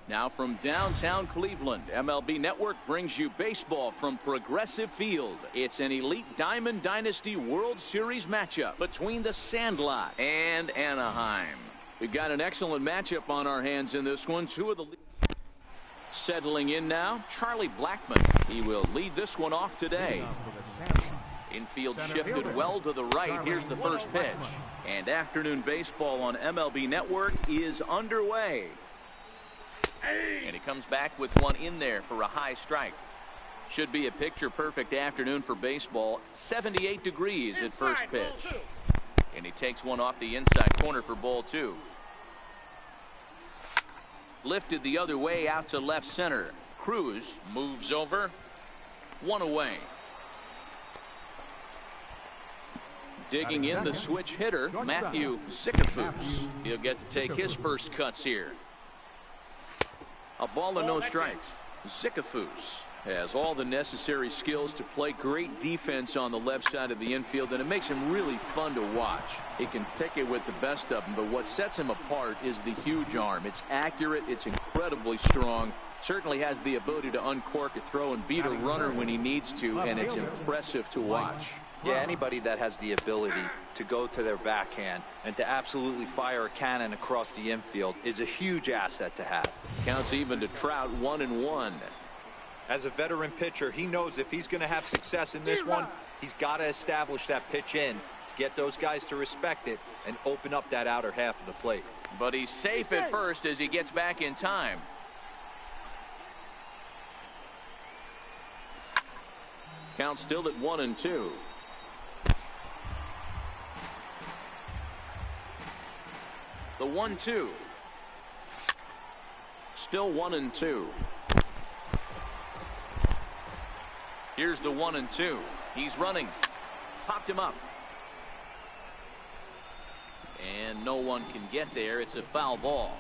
Now from downtown Cleveland, MLB Network brings you baseball from Progressive Field. It's an elite Diamond Dynasty World Series matchup between the Sandlot and Anaheim. We've got an excellent matchup on our hands in this one. Two of the settling in now, Charlie Blackmon. He will lead this one off today. Infield shifted well to the right. Here's the first pitch. And afternoon baseball on MLB Network is underway. And he comes back with one in there for a high strike. Should be a picture-perfect afternoon for baseball. 78 degrees at first pitch. And he takes one off the inside corner for ball two. Lifted the other way out to left center. Cruz moves over. One away. Digging in the switch hitter, Matthew Zicafus. He'll get to take his first cuts here. A ball and no strikes. Zicafus has all the necessary skills to play great defense on the left side of the infield, and it makes him really fun to watch. He can pick it with the best of them, but what sets him apart is the huge arm. It's accurate, it's incredibly strong, certainly has the ability to uncork a throw and beat a runner when he needs to, and it's impressive to watch. Yeah, anybody that has the ability to go to their backhand and to absolutely fire a cannon across the infield is a huge asset to have. Counts even to Trout, 1-1. As a veteran pitcher, he knows if he's going to have success in this one, he's got to establish that pitch in to get those guys to respect it and open up that outer half of the plate. But he's safe at first as he gets back in time. Count still at 1-2. The 1-2. Still 1-2. Here's the 1-2. He's running. Popped him up. And no one can get there. It's a foul ball.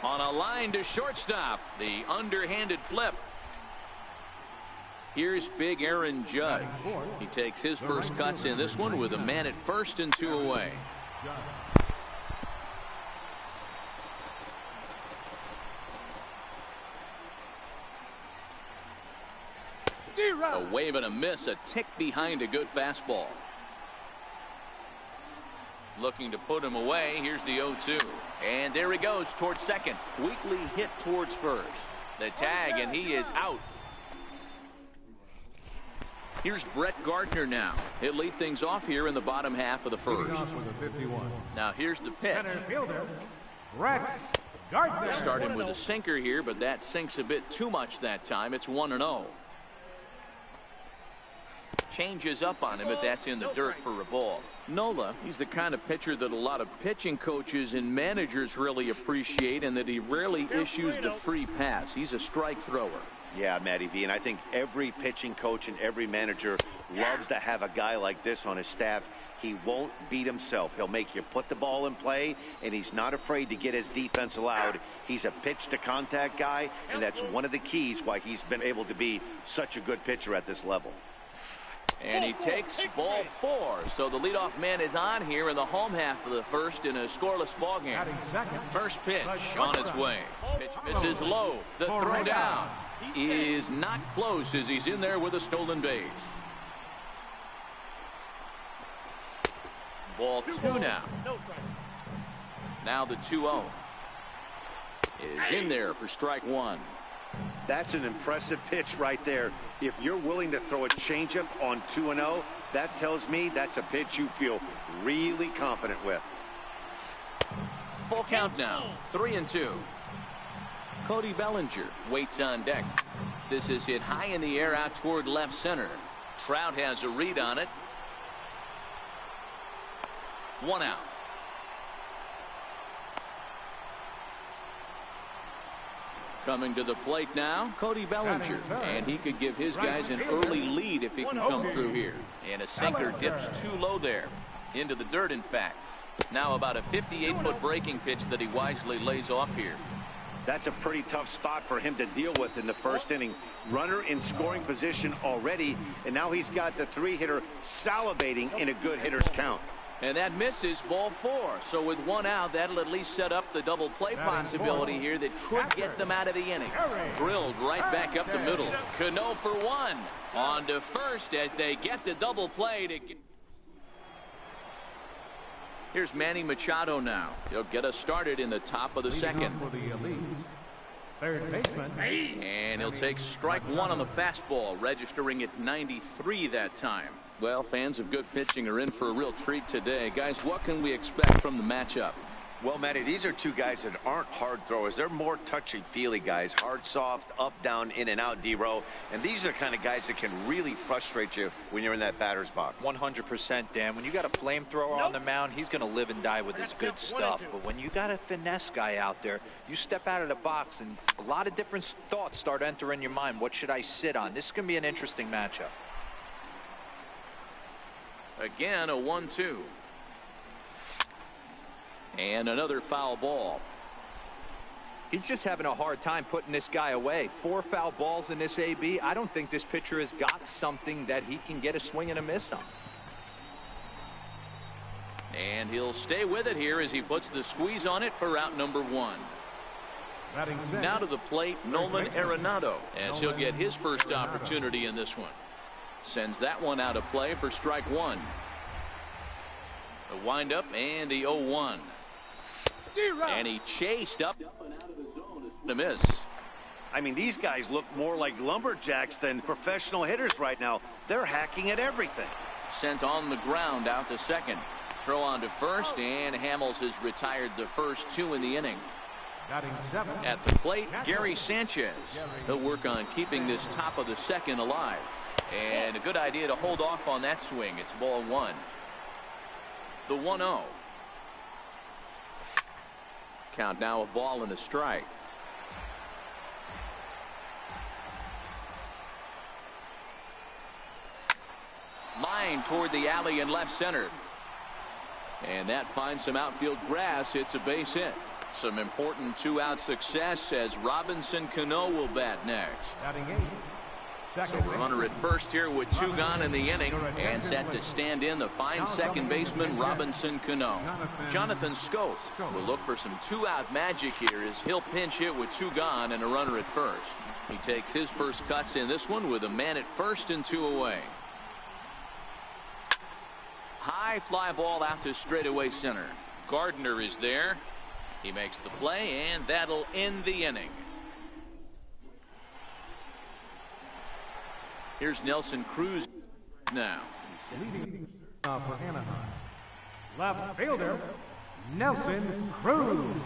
On a line to shortstop. The underhanded flip. Here's big Aaron Judge. He takes his first cuts in this one with a man at first and two away. A wave and a miss, a tick behind a good fastball. Looking to put him away. Here's the 0-2. And there he goes towards second. Weakly hit towards first. The tag, and he is out. Here's Brett Gardner now. He'll lead things off here in the bottom half of the first. Now here's the pitch. Brett Gardner. Starting with a sinker here, but that sinks a bit too much that time. It's 1-0. Changes up on him, but that's in the dirt for a ball. Nola, he's the kind of pitcher that a lot of pitching coaches and managers really appreciate, and that he rarely issues the free pass. He's a strike thrower. Yeah, Matty V, and I think every pitching coach and every manager loves to have a guy like this on his staff. He won't beat himself. He'll make you put the ball in play, and he's not afraid to get his defense allowed. He's a pitch-to-contact guy, and that's one of the keys why he's been able to be such a good pitcher at this level. And he takes ball four. So the leadoff man is on here in the home half of the first in a scoreless ball game. First pitch on its way. Pitch misses low. The throw down is not close as he's in there with a stolen base. Ball two now. Now the 2-0 is in there for strike one. That's an impressive pitch right there. If you're willing to throw a changeup on 2-0, that tells me that's a pitch you feel really confident with. Full count now. 3-2. Cody Bellinger waits on deck. This is hit high in the air out toward left center. Trout has a read on it. 1 out. Coming to the plate now, Cody Bellinger, and he could give his guys an early lead if he can come through here. And a sinker dips too low there, into the dirt in fact. Now about a 58-foot breaking pitch that he wisely lays off here. That's a pretty tough spot for him to deal with in the first inning. Runner in scoring position already, and now he's got the 3-hitter salivating in a good hitter's count. And that misses, ball 4. So with 1 out, that'll at least set up the double play possibility here that could get them out of the inning. Drilled right back up the middle. Cano for 1. On to first as they get the double play to get. Here's Manny Machado now. He'll get us started in the top of the second. Third baseman. And he'll take strike 1 on the fastball, registering at 93 that time. Well, fans of good pitching are in for a real treat today. Guys, what can we expect from the matchup? Well, Matty, these are two guys that aren't hard throwers. They're more touchy-feely guys. Hard, soft, up, down, in and out, D-row. And these are the kind of guys that can really frustrate you when you're in that batter's box. 100%, Dan. When you got a flamethrower on the mound, he's going to live and die with his good stuff. But when you got a finesse guy out there, you step out of the box and a lot of different thoughts start entering your mind. What should I sit on? This is going to be an interesting matchup. Again, a 1-2. And another foul ball. He's just having a hard time putting this guy away. 4 foul balls in this AB. I don't think this pitcher has got something that he can get a swing and a miss on. And he'll stay with it here as he puts the squeeze on it for out number 1. Now to the plate, Nolan Arenado, as he'll get his first opportunity in this one. Sends that one out of play for strike 1. The windup and the 0-1. And he chased up and out of the zone to miss. I mean, these guys look more like lumberjacks than professional hitters right now. They're hacking at everything. Sent on the ground out to second. Throw on to first, and Hamels has retired the first 2 in the inning. At the plate, Gary Sanchez. He'll work on keeping this top of the second alive. And a good idea to hold off on that swing. It's ball 1. The 1-0. Count now a ball and a strike. Line toward the alley in left center. And that finds some outfield grass. It's a base hit. Some important 2-out success as Robinson Cano will bat next. So runner at first here with 2 gone in the inning, and set to stand in the fine second baseman Robinson Cano. Jonathan Schoop will look for some 2-out magic here as he'll pinch hit with 2 gone and a runner at first. He takes his first cuts in this one with a man at first and 2 away. High fly ball out to straightaway center. Gardner is there. He makes the play, and that'll end the inning. Here's Nelson Cruz now. Leading for Anaheim, left fielder Nelson Cruz.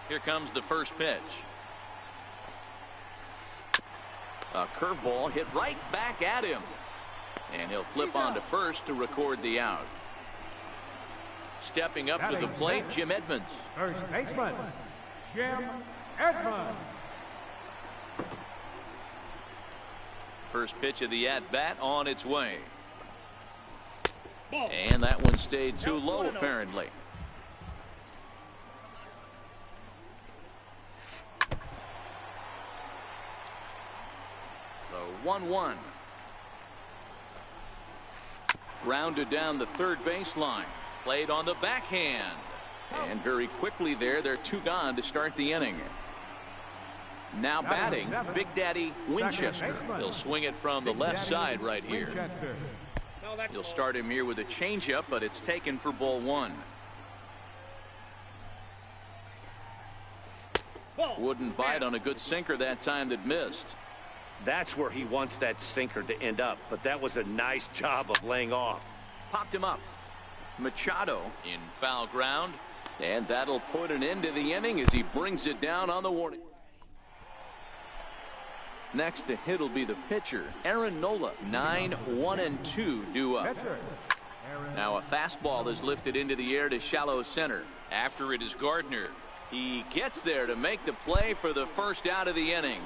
Here comes the first pitch. A curveball hit right back at him. And he'll flip on to first to record the out. Stepping up to the plate, Jim Edmonds. First baseman, Jim Edmonds. First pitch of the at-bat on its way. And that one stayed too low, apparently. The 1-1. Grounded down the third baseline. Played on the backhand. And very quickly there, they're 2 gone to start the inning. Now batting, Big Daddy Winchester. He'll swing it from the left side right here. He'll start him here with a changeup, but it's taken for ball 1. Wouldn't bite on a good sinker that time that missed. That's where he wants that sinker to end up, but that was a nice job of laying off. Popped him up. Machado in foul ground, and that'll put an end to the inning as he brings it down on the warning. Next to hit will be the pitcher, Aaron Nola. 9-1-2 due up. Now a fastball is lifted into the air to shallow center. After it is Gardner. He gets there to make the play for the first out of the inning.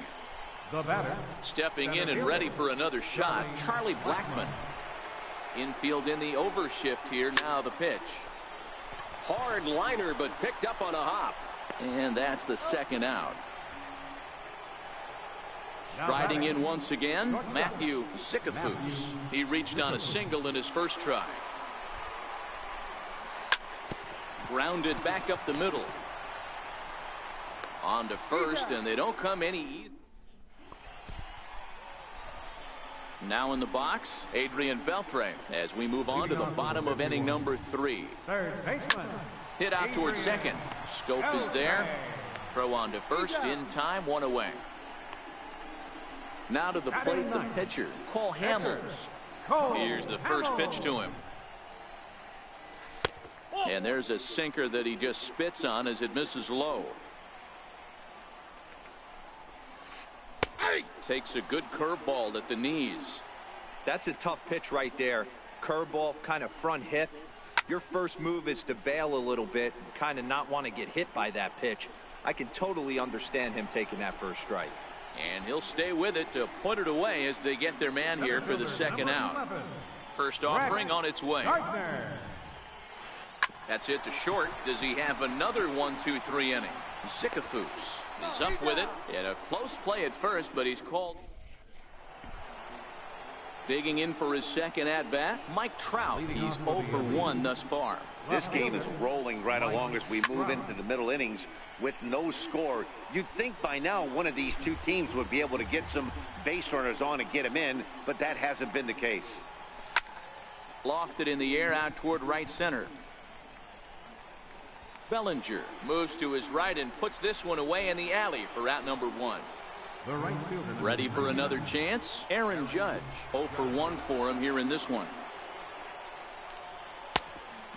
The batter. Stepping in and ready for another shot, Charlie Blackmon. Infield in the overshift here. Now the pitch. Hard liner, but picked up on a hop. And that's the second out. Striding in once again, Matthew Sikafus. He reached on a single in his first try. Grounded back up the middle. On to first, and they don't come any easy. Now in the box, Adrian Beltre, as we move on to the bottom of inning number 3. Third baseman. Hit out towards second. Scope is there. Throw on to first in time, 1 away. Now to the plate, the pitcher, Cole Hamels. Here's the first pitch to him. And there's a sinker that he just spits on as it misses low. Takes a good curveball at the knees. That's a tough pitch right there. Curveball, kind of front hip. Your first move is to bail a little bit and kind of not want to get hit by that pitch. I can totally understand him taking that first strike. And he'll stay with it to put it away as they get their man here for the second out. First offering on its way. That's it to short. Does he have another 1-2-3 inning? Sikafus is up with it. He had a close play at first, but he's called. Digging in for his second at bat, Mike Trout. He's 0 for 1 thus far. This game is rolling right along as we move into the middle innings with no score. You'd think by now one of these two teams would be able to get some base runners on and get them in, but that hasn't been the case. Lofted in the air out toward right center. Bellinger moves to his right and puts this one away in the alley for out number 1. Ready for another chance, Aaron Judge. 0 for 1 for him here in this one.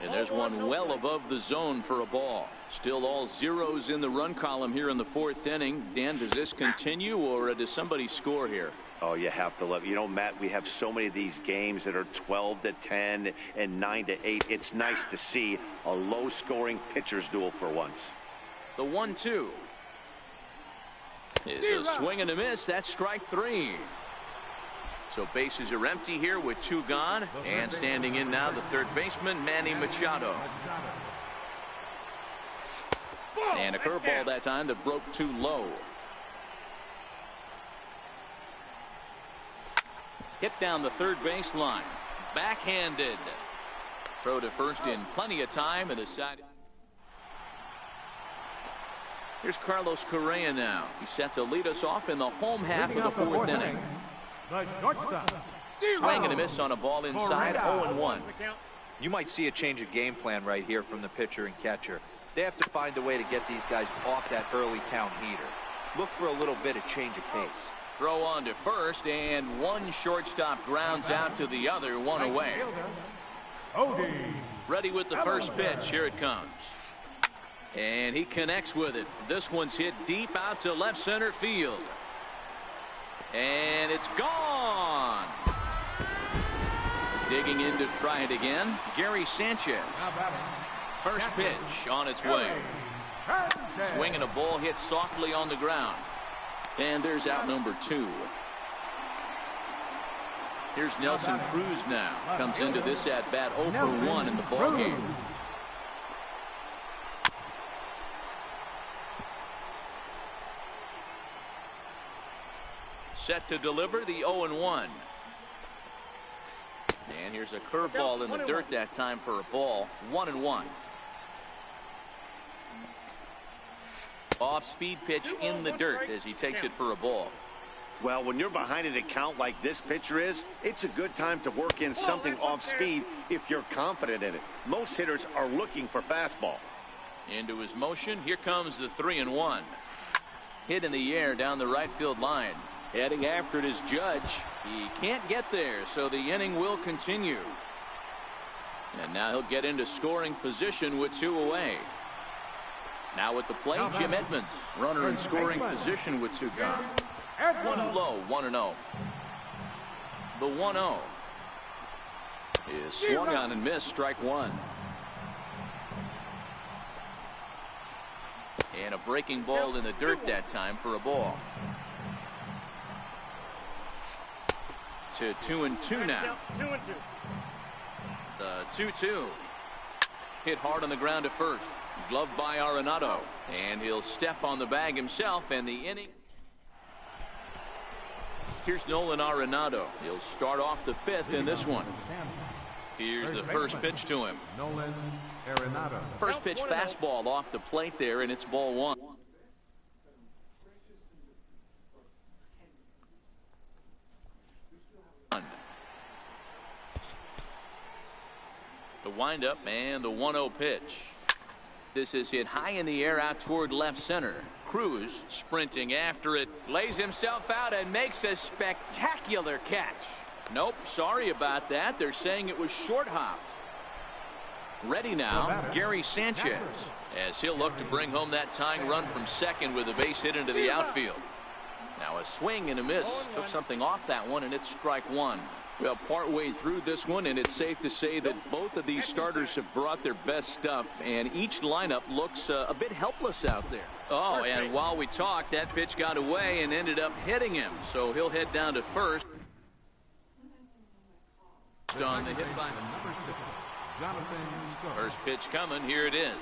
And there's one well above the zone for a ball. Still all zeros in the run column here in the 4th inning. Dan, does this continue or does somebody score here? Oh, you have to love it. You know, Matt, we have so many of these games that are 12-10 and 9-8. It's nice to see a low-scoring pitcher's duel for once. The 1-2 is a swing and a miss. That's strike 3. So bases are empty here with 2 gone. And standing in now, the third baseman, Manny Machado. And a curveball that time that broke too low. Hit down the third base line. Backhanded. Throw to first in plenty of time, and the side. Here's Carlos Correa now. He's set to lead us off in the home half of the 4th inning. The shortstop. Swing and a miss on a ball inside. 0-1. You might see a change of game plan right here from the pitcher and catcher. They have to find a way to get these guys off that early count heater. Look for a little bit of change of pace. Throw on to first, and one shortstop grounds out to the other, 1 away. Ready with the first pitch. Here it comes. And he connects with it. This one's hit deep out to left center field. And it's gone. Digging in to try it again, Gary Sanchez. First pitch on its way. Swinging a ball hit softly on the ground. And there's out number 2. Here's Nelson Cruz now. Comes into this at bat 0 for 1 in the ball game. Set to deliver the 0-1. And here's a curveball in the dirt that time for a ball. 1-1. Off-speed pitch in the dirt as he takes it for a ball. Well, when you're behind an account like this pitcher is, it's a good time to work in something off-speed if you're confident in it. Most hitters are looking for fastball. Into his motion. Here comes the 3-1. Hit in the air down the right field line. Heading after it is Judge. He can't get there, so the inning will continue. And now he'll get into scoring position with 2 away. Now at the plate, Jim Edmonds. Runner in scoring position with 2 gone. Too low, 1-0. The 1-0 is swung on and missed, strike one. And a breaking ball in the dirt that time for a ball. To 2-2 now. 2-2. The 2-2. Hit hard on the ground to first. Gloved by Arenado. And he'll step on the bag himself, and the inning. Here's Nolan Arenado. He'll start off the fifth in this one. Here's the first pitch to him. Nolan Arenado. First pitch fastball off the plate there, and it's ball one. The windup and the 1-0 pitch. This is hit high in the air out toward left center. Cruz sprinting after it, lays himself out and makes a spectacular catch. Nope, sorry about that. They're saying it was short hopped. Ready now, Gary Sanchez, as he'll look to bring home that tying run from second with a base hit into the outfield. Now a swing and a miss. Took something off that one, and it's strike one. Well, partway through this one, and it's safe to say that both of these starters have brought their best stuff, and each lineup looks a bit helpless out there. Oh, and while we talked, that pitch got away and ended up hitting him, so he'll head down to first. On the hit by first pitch coming. Here it is.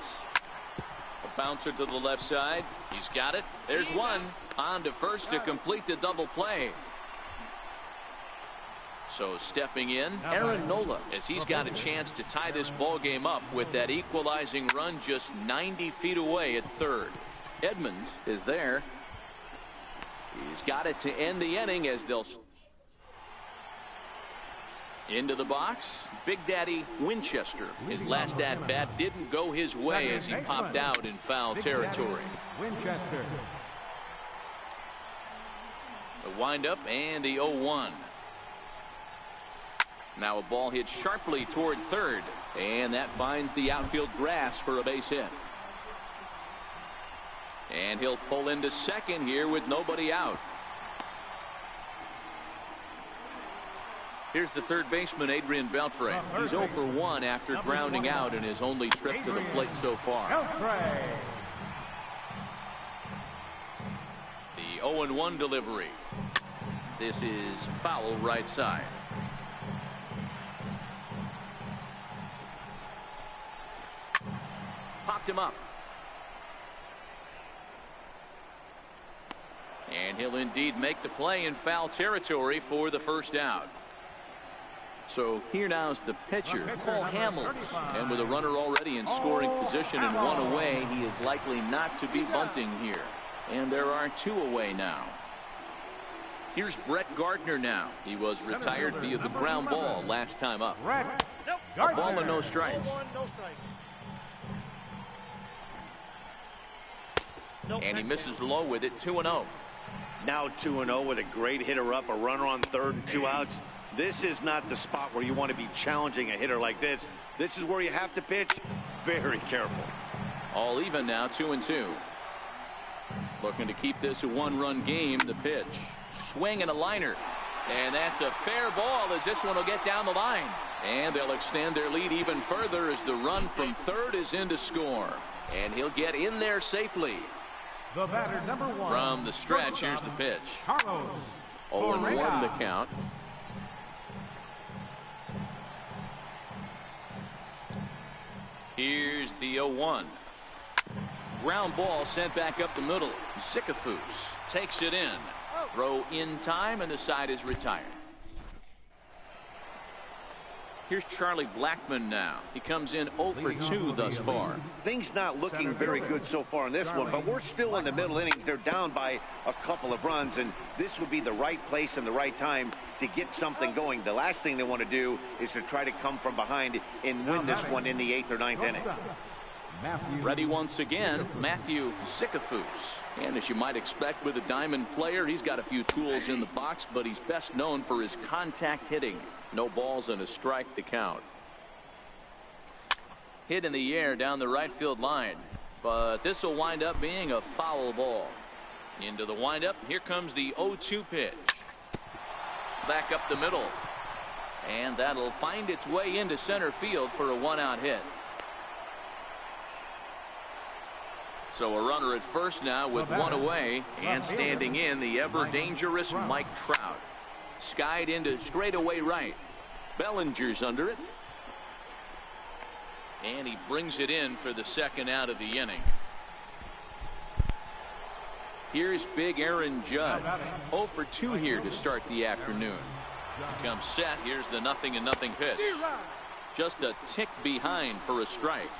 A bouncer to the left side. He's got it. There's one. On to first to complete the double play. So stepping in, Aaron Nola, as he's got a chance to tie this ball game up with that equalizing run just 90 feet away at third. Edmonds is there. He's got it to end the inning as they'll into the box. Big Daddy Winchester. His last at bat didn't go his way as he popped out in foul territory. Winchester. The windup and the 0-1. Now a ball hit sharply toward third, and that finds the outfield grass for a base hit. And he'll pull into second here with nobody out. Here's the third baseman, Adrian Beltre. He's 0 for 1 after grounding out in his only trip to the plate so far. The 0-1 delivery. This is foul right side. Popped him up. And he'll indeed make the play in foul territory for the first out. So here now's the pitcher, Cole Hamels, and with a runner already in scoring position and one away, he is likely not to be bunting here. And there are two away now. Here's Brett Gardner now. He was retired via the ground ball last time up. A ball and no strikes. And he misses low with it. 2-0. Now 2-0 with a great hitter up, a runner on third and 2 outs. This is not the spot where you want to be challenging a hitter like this. This is where you have to pitch very careful. All even now, 2-2. Looking to keep this a one-run game. The pitch. Swing and a liner. And that's a fair ball as this one will get down the line. And they'll extend their lead even further as the run from third is in to score. And he'll get in there safely. The batter, number 1. From the stretch, here's the pitch. 0-1 the count. Here's the 0-1. Ground ball sent back up the middle. Sikafus takes it in. Throw in time, and the side is retired. Here's Charlie Blackmon now. He comes in 0 for 2 thus far. Things not looking very good so far in this one, but we're still in the middle innings. They're down by a couple of runs, and this would be the right place and the right time to get something going. The last thing they want to do is to try to come from behind and win this one in the 8th or 9th inning. Ready once again, Matthew Sikafus. And as you might expect with a diamond player, he's got a few tools in the box, but he's best known for his contact hitting. No balls and a strike to count. Hit in the air down the right field line, but this will wind up being a foul ball. Into the windup. Here comes the 0-2 pitch. Back up the middle. And that'll find its way into center field for a 1-out hit. So a runner at first now with one away, and standing in the ever dangerous Mike Trout. Skied into straightaway right. Bellinger's under it. And he brings it in for the second out of the inning. Here's big Aaron Judge. 0 for 2 here to start the afternoon. He comes set. Here's the 0-0 pitch. Just a tick behind for a strike.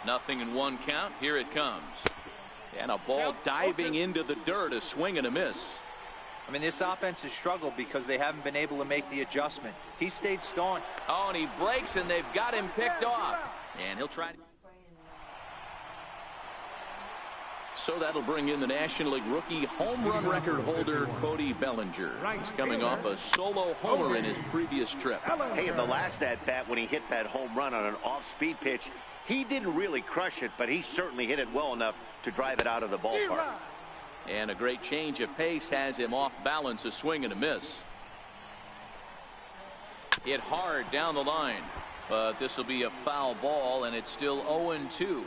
0-1 count. Here it comes. And a ball diving into the dirt. A swing and a miss. I mean, this offense has struggled because they haven't been able to make the adjustment. He stayed staunch. Oh, and he breaks, and they've got him picked off. And he'll try. So that'll bring in the National League rookie home run record holder Cody Bellinger. He's coming off a solo homer in his previous trip. Hey, in the last at-bat when he hit that home run on an off-speed pitch, he didn't really crush it, but he certainly hit it well enough to drive it out of the ballpark. And a great change of pace has him off balance, a swing and a miss. Hit hard down the line, but this will be a foul ball, and it's still 0-2.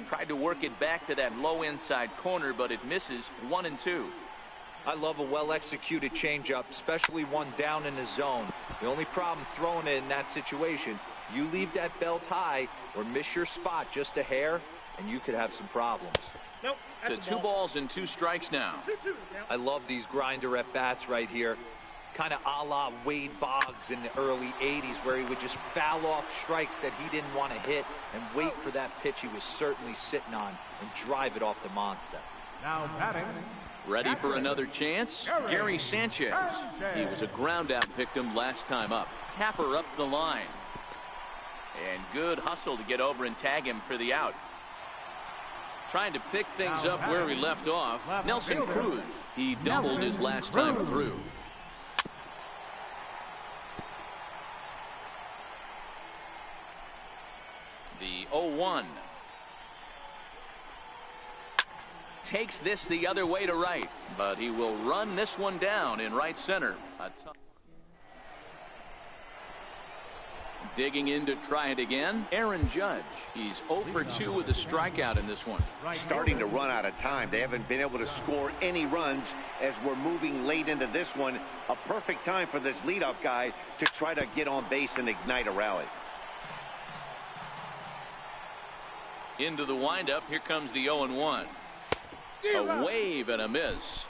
Tried to work it back to that low inside corner, but it misses. 1-2. I love a well-executed changeup, especially one down in the zone. The only problem throwing it in that situation, you leave that belt high or miss your spot just a hair, and you could have some problems. Nope. To 2 balls and 2 strikes now. 2-2. I love these grinder at bats right here. Kind of a la Wade Boggs in the early 80s, where he would just foul off strikes that he didn't want to hit and wait for that pitch he was certainly sitting on and drive it off the monster. Now batting. Ready for another chance? Gary Sanchez. He was a ground out victim last time up. Tapper up the line. And good hustle to get over and tag him for the out. Trying to pick things up where he left off. Nelson Cruz. He doubled his last time through. The 0-1. Takes this the other way to right, but he will run this one down in right center. Digging in to try it again, Aaron Judge. He's 0 for 2 with a strikeout in this one. Starting to run out of time. They haven't been able to score any runs as we're moving late into this one. A perfect time for this leadoff guy to try to get on base and ignite a rally. Into the windup. Here comes the 0-1. A wave and a miss.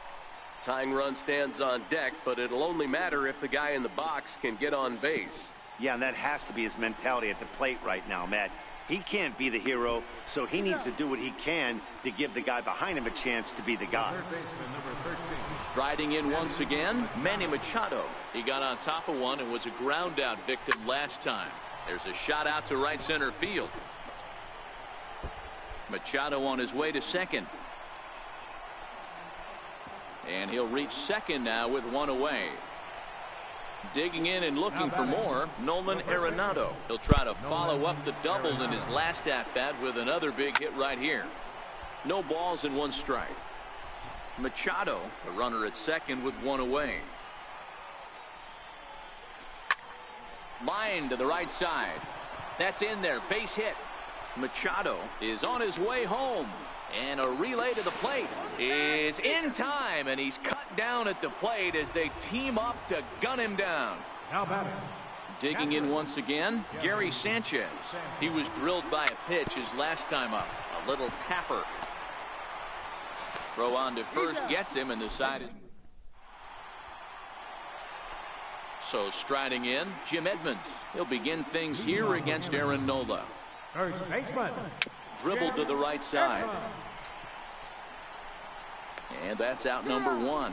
Tying run stands on deck, but it'll only matter if the guy in the box can get on base. Yeah, and that has to be his mentality at the plate right now, Matt. He can't be the hero, so he needs to do what he can to give the guy behind him a chance to be the guy. Striding in once again, Manny Machado. He got on top of one and was a ground out victim last time. There's a shot out to right center field. Machado on his way to second. And he'll reach second now with one away. Digging in and looking for more, Nolan Arenado. He'll try to follow up the double in his last at-bat with another big hit right here. No balls and 1 strike. Machado, the runner at second with one away. Line to the right side. That's in there, base hit. Machado is on his way home. And a relay to the plate is in time, and he's cut down at the plate as they team up to gun him down. Now batting. Digging in once again, Gary Sanchez. He was drilled by a pitch his last time up. A little tapper. Throw on to first gets him, and the side is. So striding in, Jim Edmonds. He'll begin things here against Aaron Nola. First baseman. Dribbled to the right side. And that's out number 1.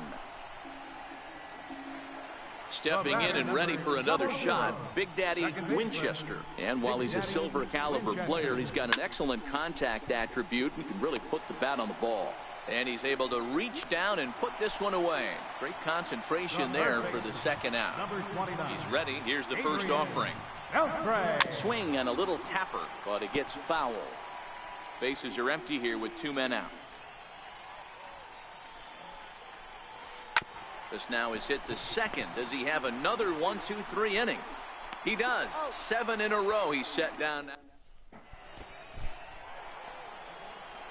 Stepping in and ready for another shot, Big Daddy Winchester. And while he's a silver caliber player, he's got an excellent contact attribute and can really put the bat on the ball. And he's able to reach down and put this one away. Great concentration there for the second out. He's ready. Here's the first offering. Swing and a little tapper, but it gets foul. Bases are empty here with 2 men out. This now is hit to second. Does he have another 1-2-3 inning? He does. 7 in a row he's set down.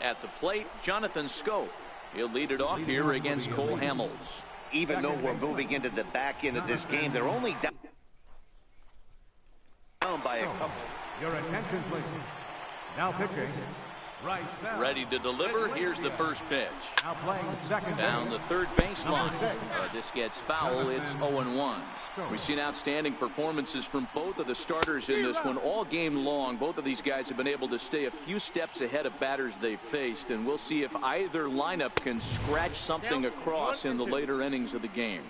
At the plate, Jonathan Scope. He'll lead it off here against Cole Hamels. Even though we're moving into the back end of this game, they're only down by a couple. Your attention, please. Now pitching. Ready to deliver. Here's the first pitch. Now playing second. Down the third baseline. This gets foul. It's 0-1. We've seen outstanding performances from both of the starters in this one all game long. Both of these guys have been able to stay a few steps ahead of batters they've faced, and we'll see if either lineup can scratch something across in the later innings of the game.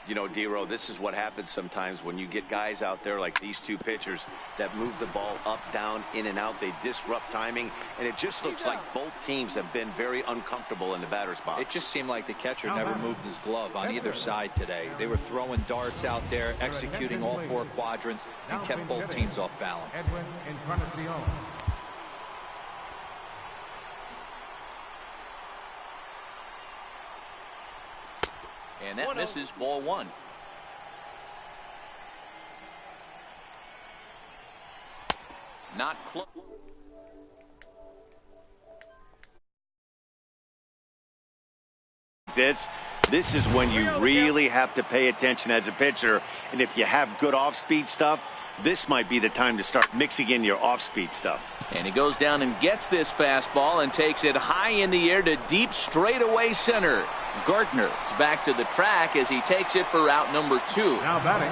You know, D-Row, this is what happens sometimes when you get guys out there like these two pitchers that move the ball up, down, in and out. They disrupt timing, and it just looks like both teams have been very uncomfortable in the batter's box. It just seemed like the catcher never moved his glove on either side today. They were throwing darts out there, executing all 4 quadrants, and kept both teams off balance. And that misses, ball 1. Not close. This is when you really have to pay attention as a pitcher, and if you have good off-speed stuff, this might be the time to start mixing in your off-speed stuff. And he goes down and gets this fastball and takes it high in the air to deep straightaway center. Gardner is back to the track as he takes it for out number 2. Now batting.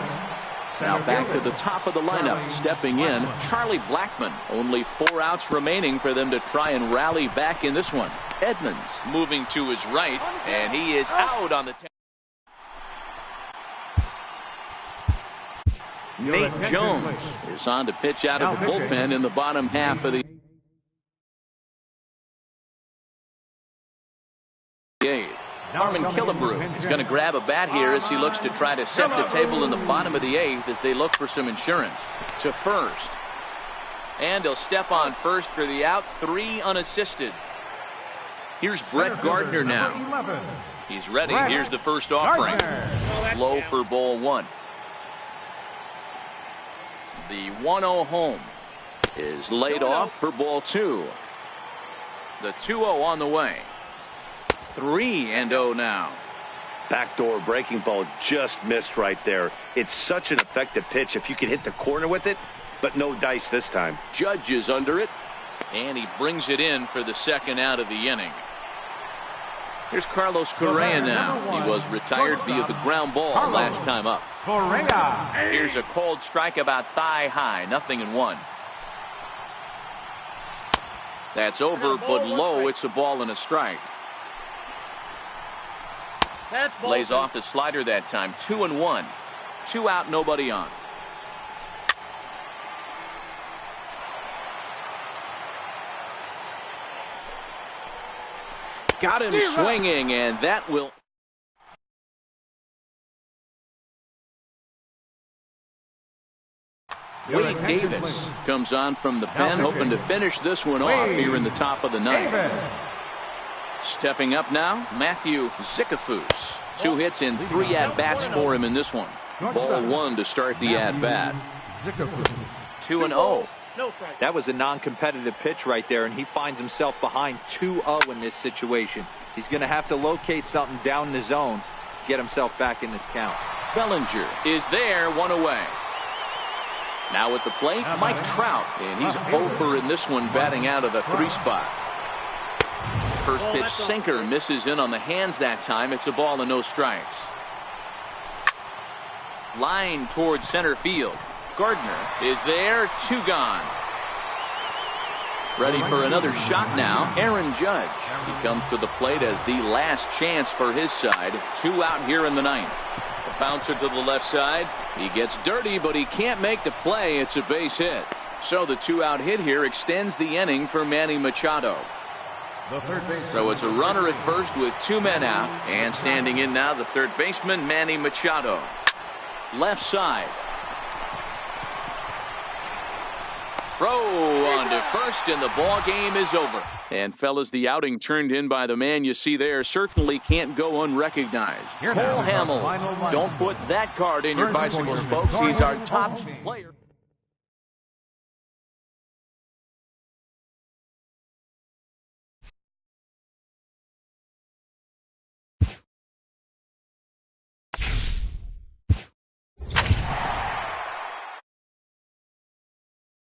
Now back to the top of the lineup. Stepping in, Charlie Blackmon. Only 4 outs remaining for them to try and rally back in this one. Edmonds moving to his right, and he is out on the 10. Nate Jones is on to pitch out of the bullpen in the bottom half of the 8th. Harmon Killebrew is going to grab a bat here as he looks to try to set the table in the bottom of the 8th as they look for some insurance. To first. And he'll step on first for the out. 3 unassisted. Here's Brett Gardner now. He's ready. Here's the first offering. Low for ball 1. The 1-0 home is laid off for ball 2. The 2-0 on the way. 3-0 now. Backdoor breaking ball just missed right there. It's such an effective pitch if you can hit the corner with it, but no dice this time. Judge is under it, and he brings it in for the second out of the inning. Here's Carlos Correa now. He was retired via the ground ball last time up. Here's a cold strike about thigh high. 0-1. That's over, but low. It's a ball and a strike. Lays off the slider that time. 2-1. 2 out, nobody on. Got him swinging, and that will. Wade Davis comes on from the pen, hoping to finish this one off here in the top of the 9th. Stepping up now, Matthew Zickafoose. 2 hits and 3 at-bats for him in this one. Ball 1 to start the at-bat. 2-0. That was a non-competitive pitch right there, and he finds himself behind 2-0 in this situation. He's going to have to locate something down the zone, get himself back in this count. Bellinger is there, 1 away. Now at the plate, Mike Trout, and he's over in this one, batting out of the 3 spot. First pitch sinker misses in on the hands that time. It's a ball and no strikes. Line towards center field. Gardner is there. 2 gone. Ready for another shot now. Aaron Judge. He comes to the plate as the last chance for his side. 2 out here in the 9th. A bouncer to the left side. He gets dirty, but he can't make the play. It's a base hit. So the 2-out hit here extends the inning for Manny Machado. So it's a runner at first with 2 men out, and standing in now the third baseman Manny Machado. Left side. throw on to first, and the ball game is over. And fellas, the outing turned in by the man you see there certainly can't go unrecognized. Cole Hamels. Don't put that card in your bicycle spokes. He's our top player.